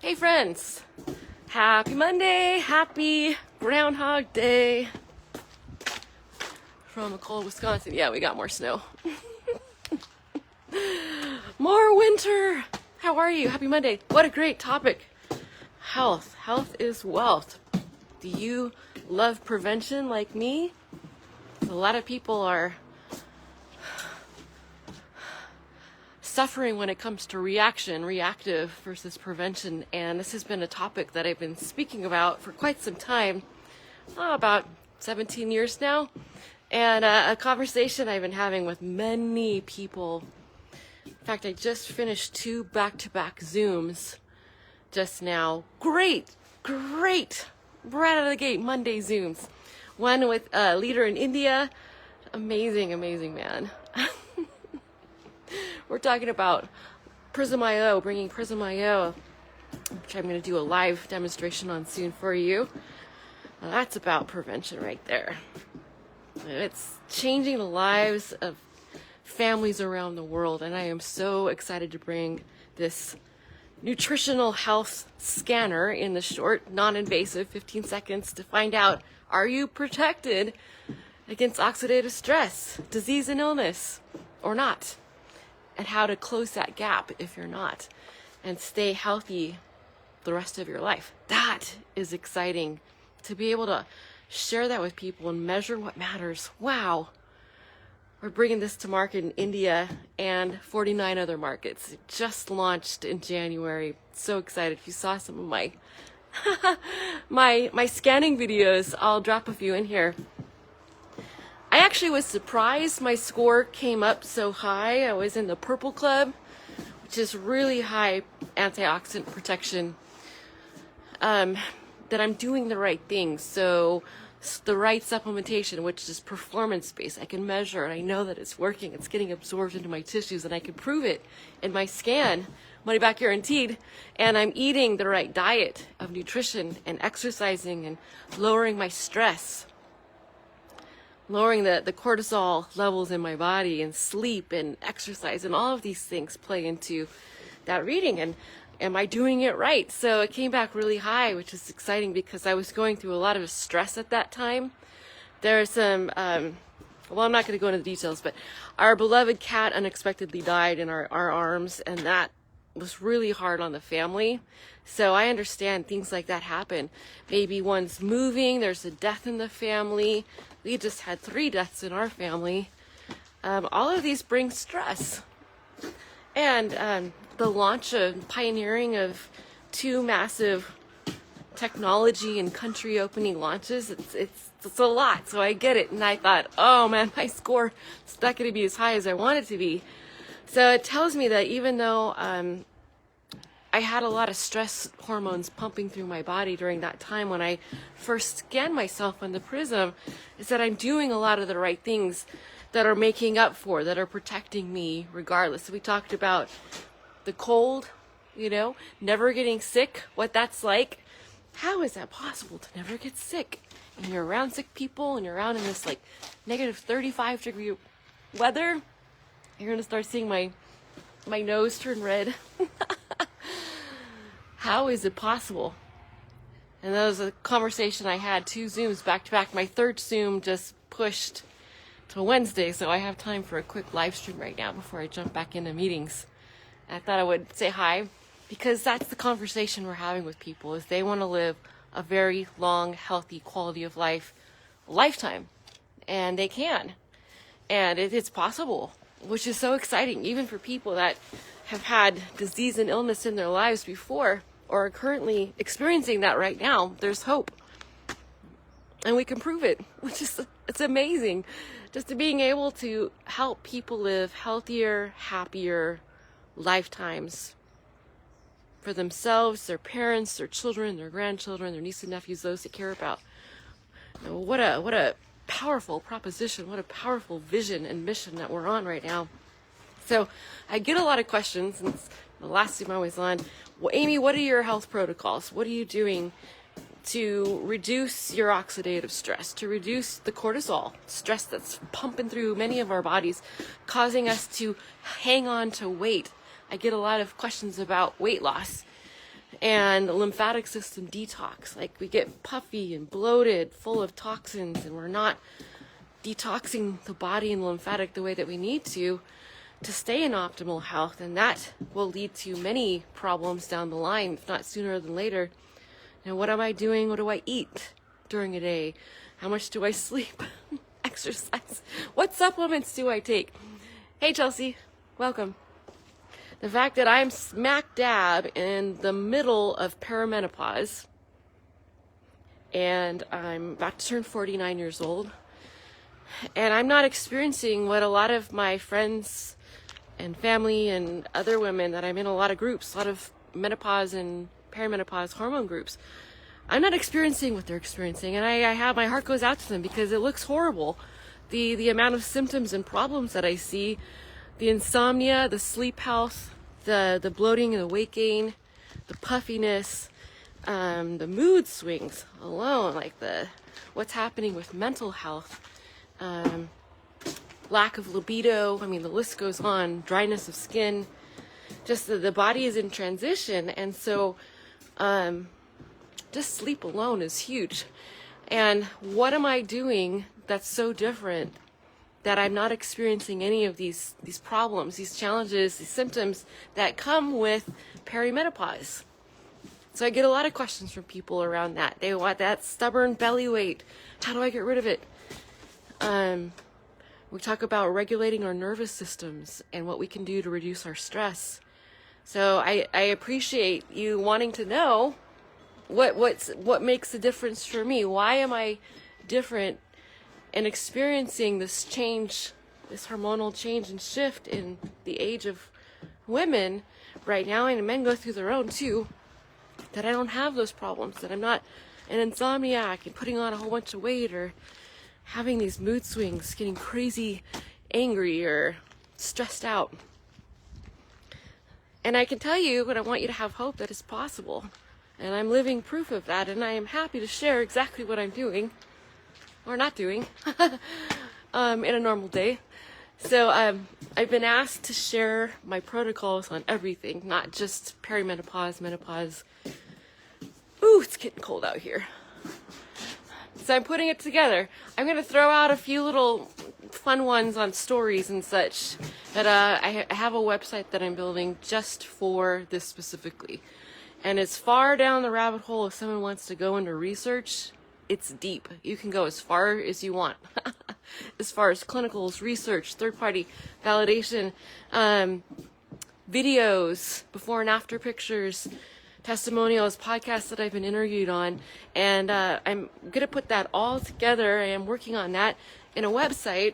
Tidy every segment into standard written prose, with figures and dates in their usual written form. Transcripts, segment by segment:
Hey friends, happy Monday, happy Groundhog Day from a cold Wisconsin. Yeah, we got more snow. More winter. How are you? Happy Monday. What a great topic. Health. Health is wealth. Do you love prevention like me? A lot of people are suffering when it comes to reactive versus prevention, and this has been a topic that I've been speaking about for quite some time, about 17 years now, and a conversation I've been having with many people. In fact, I just finished 2 back-to-back Zooms just now. Great, right out of the gate, Monday Zooms. One with a leader in India, amazing man. We're talking about Prism.io, bringing Prism.io, which I'm going to do a live demonstration on soon for you. Now, that's about prevention right there. It's changing the lives of families around the world, and I am so excited to bring this nutritional health scanner in the short, non-invasive 15 seconds to find out, are you protected against oxidative stress, disease and illness, or not? And how to close that gap if you're not, and stay healthy the rest of your life. That is exciting, to be able to share that with people and measure what matters. Wow. We're bringing this to market in India and 49 other markets. It just launched in January. So excited. If you saw some of my my scanning videos, I'll drop a few in here. I actually was surprised my score came up so high. I was in the Purple Club, which is really high antioxidant protection, that I'm doing the right things. So the right supplementation, which is performance-based, I can measure and I know that it's working. It's getting absorbed into my tissues and I can prove it in my scan, money back guaranteed. And I'm eating the right diet of nutrition and exercising and lowering my stress, lowering the cortisol levels in my body, and sleep and exercise, and all of these things play into that reading. And am I doing it right? So it came back really high, which is exciting because I was going through a lot of stress at that time. There's some, well, I'm not going to go into the details, but our beloved cat unexpectedly died in our arms, and that was really hard on the family. So I understand things like that happen. Maybe one's moving, there's a death in the family. We just had 3 deaths in our family. All of these bring stress. And the launch of pioneering of 2 massive technology and country opening launches, it's a lot. So I get it. And I thought, oh man, my score is not going to be as high as I want it to be. So it tells me that even though I had a lot of stress hormones pumping through my body during that time when I first scanned myself on the Prism, is that I'm doing a lot of the right things that are making up for, that are protecting me regardless. So we talked about the cold, never getting sick, what that's like. How is that possible to never get sick? And you're around sick people and you're around in this like negative 35 degree weather. You're going to start seeing my nose turn red. How is it possible? And that was a conversation I had 2 Zooms back to back. My 3rd Zoom just pushed to Wednesday, so I have time for a quick live stream right now before I jump back into meetings. I thought I would say hi because that's the conversation we're having with people, is they want to live a very long, healthy quality of life, lifetime. And they can. And it's possible, which is so exciting, even for people that have had disease and illness in their lives before or are currently experiencing that right now. There's hope. And we can prove it, which is, it's amazing. Just being able to help people live healthier, happier lifetimes for themselves, their parents, their children, their grandchildren, their nieces and nephews, those they care about. What a powerful proposition, what a powerful vision and mission that we're on right now. So I get a lot of questions, and it's the last Zoom I was on. Well, Amie, what are your health protocols? What are you doing to reduce your oxidative stress, to reduce the cortisol stress that's pumping through many of our bodies, causing us to hang on to weight? I get a lot of questions about weight loss. and lymphatic system detox. Like, we get puffy and bloated, full of toxins, and we're not detoxing the body and the lymphatic the way that we need to stay in optimal health, and that will lead to many problems down the line, if not sooner than later. Now, what am I doing? What do I eat during a day? How much do I sleep? Exercise? What supplements do I take? Hey, Chelsea, welcome. The fact that I'm smack dab in the middle of perimenopause, and I'm about to turn 49 years old, and I'm not experiencing what a lot of my friends and family and other women that I'm in a lot of groups, a lot of menopause and perimenopause hormone groups, I'm not experiencing what they're experiencing, and I have, my heart goes out to them because it looks horrible. The amount of symptoms and problems that I see, the insomnia, the sleep health, the bloating and the weight gain, the puffiness, the mood swings alone, like what's happening with mental health, lack of libido, I mean, the list goes on, dryness of skin, just the body is in transition. And so just sleep alone is huge. And what am I doing that's so different that I'm not experiencing any of these problems, these challenges, these symptoms that come with perimenopause? So I get a lot of questions from people around that. They want that stubborn belly weight. How do I get rid of it? We talk about regulating our nervous systems and what we can do to reduce our stress. So I appreciate you wanting to know what makes the difference for me. Why am I different and experiencing this change, this hormonal change and shift in the age of women right now, and men go through their own too, that I don't have those problems, that I'm not an insomniac and putting on a whole bunch of weight or having these mood swings, getting crazy angry or stressed out. And I can tell you, but I want you to have hope that it's possible. And I'm living proof of that, and I am happy to share exactly what I'm doing, or not doing, in a normal day. So I've been asked to share my protocols on everything, not just perimenopause, menopause. Ooh, it's getting cold out here. So I'm putting it together. I'm going to throw out a few little fun ones on stories and such. But I have a website that I'm building just for this specifically. And as far down the rabbit hole as someone wants to go into research, it's deep. You can go as far as you want. As far as clinicals, research, third-party validation, videos, before and after pictures, testimonials, podcasts that I've been interviewed on, and I'm going to put that all together. I am working on that in a website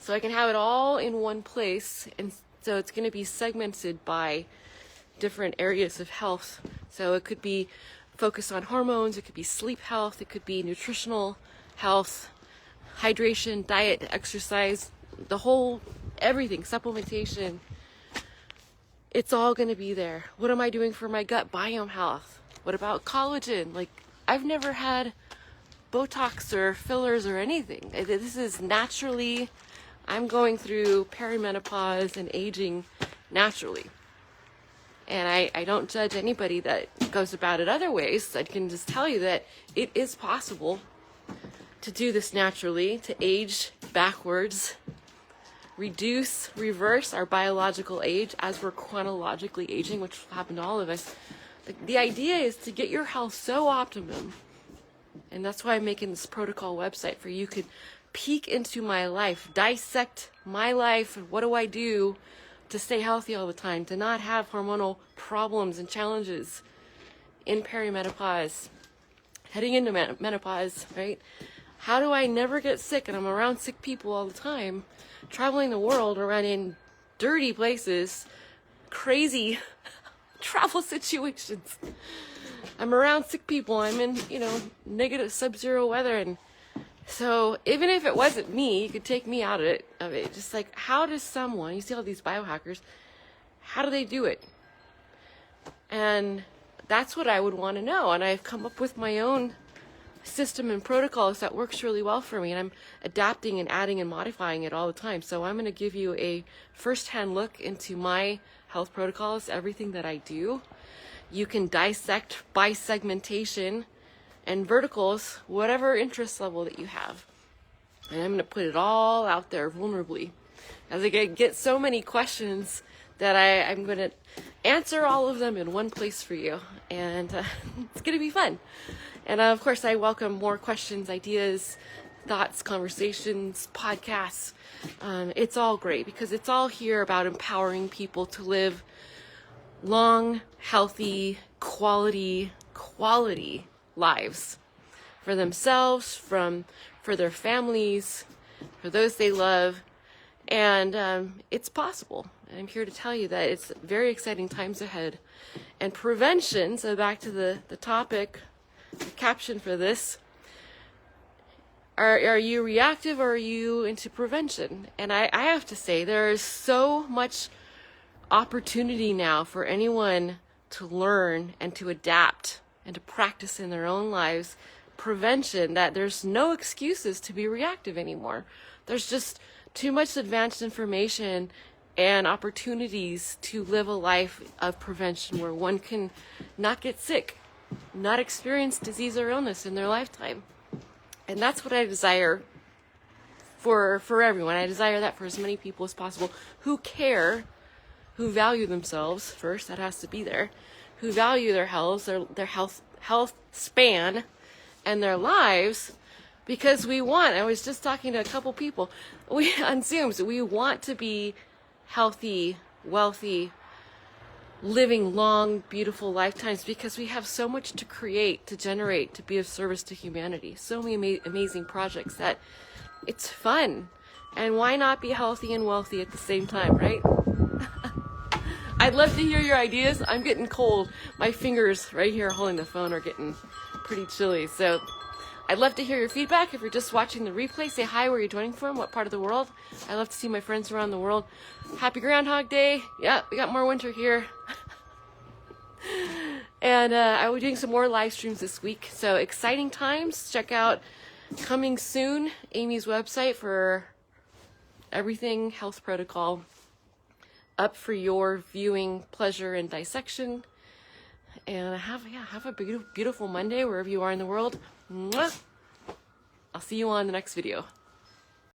so I can have it all in one place, and so it's going to be segmented by different areas of health. So it could be focused on hormones, it could be sleep health, it could be nutritional health, hydration, diet, exercise, the whole everything, supplementation. It's all going to be there. What am I doing for my gut biome health? What about collagen? Like, I've never had Botox or fillers or anything. This is naturally, I'm going through perimenopause and aging naturally. And I don't judge anybody that goes about it other ways. I can just tell you that it is possible to do this naturally, to age backwards, reverse our biological age as we're chronologically aging, which will happen to all of us. The idea is to get your health so optimum, and that's why I'm making this protocol website for you could peek into my life, dissect my life, and what do I do to stay healthy all the time, to not have hormonal problems and challenges in perimenopause, heading into menopause, right? How do I never get sick? And I'm around sick people all the time, traveling the world, around in dirty places, crazy travel situations. I'm around sick people. I'm in, negative sub-zero weather. And so even if it wasn't me, you could take me out of it. Just like, how does someone, you see all these biohackers, how do they do it? And that's what I would want to know. And I've come up with my own system and protocols that works really well for me, and I'm adapting and adding and modifying it all the time. So I'm going to give you a first-hand look into my health protocols, everything that I do, You can dissect by segmentation and verticals, whatever interest level that you have. And I'm going to put it all out there vulnerably, as I get so many questions that I'm going to answer all of them in one place for you. And it's going to be fun. And of course, I welcome more questions, ideas, thoughts, conversations, podcasts. It's all great because it's all here about empowering people to live long, healthy, quality lives for themselves, for their families, for those they love. And it's possible. I'm here to tell you that it's very exciting times ahead. And prevention, so back to the topic, the caption for this, are you reactive or are you into prevention? And I have to say, there is so much opportunity now for anyone to learn and to adapt and to practice in their own lives prevention, that there's no excuses to be reactive anymore. There's just too much advanced information and opportunities to live a life of prevention where one can not get sick, not experience disease or illness in their lifetime. And that's what I desire for everyone. I desire that for as many people as possible who care, who value themselves first, that has to be there, who value their health, their health span and their lives, because I was just talking to a couple people on Zoom, so we want to be healthy, wealthy, living long, beautiful lifetimes because we have so much to create, to generate, to be of service to humanity. So many amazing projects that it's fun. And why not be healthy and wealthy at the same time, right? I'd love to hear your ideas. I'm getting cold. My fingers right here holding the phone are getting pretty chilly. So I'd love to hear your feedback. If you're just watching the replay, say hi, where you're joining from, what part of the world. I love to see my friends around the world. Happy Groundhog Day. Yeah, we got more winter here. And I will be doing some more live streams this week. So exciting times. Check out coming soon, Amie's website for everything health protocol up for your viewing pleasure and dissection. And have a beautiful Monday wherever you are in the world. Mwah! I'll see you on the next video.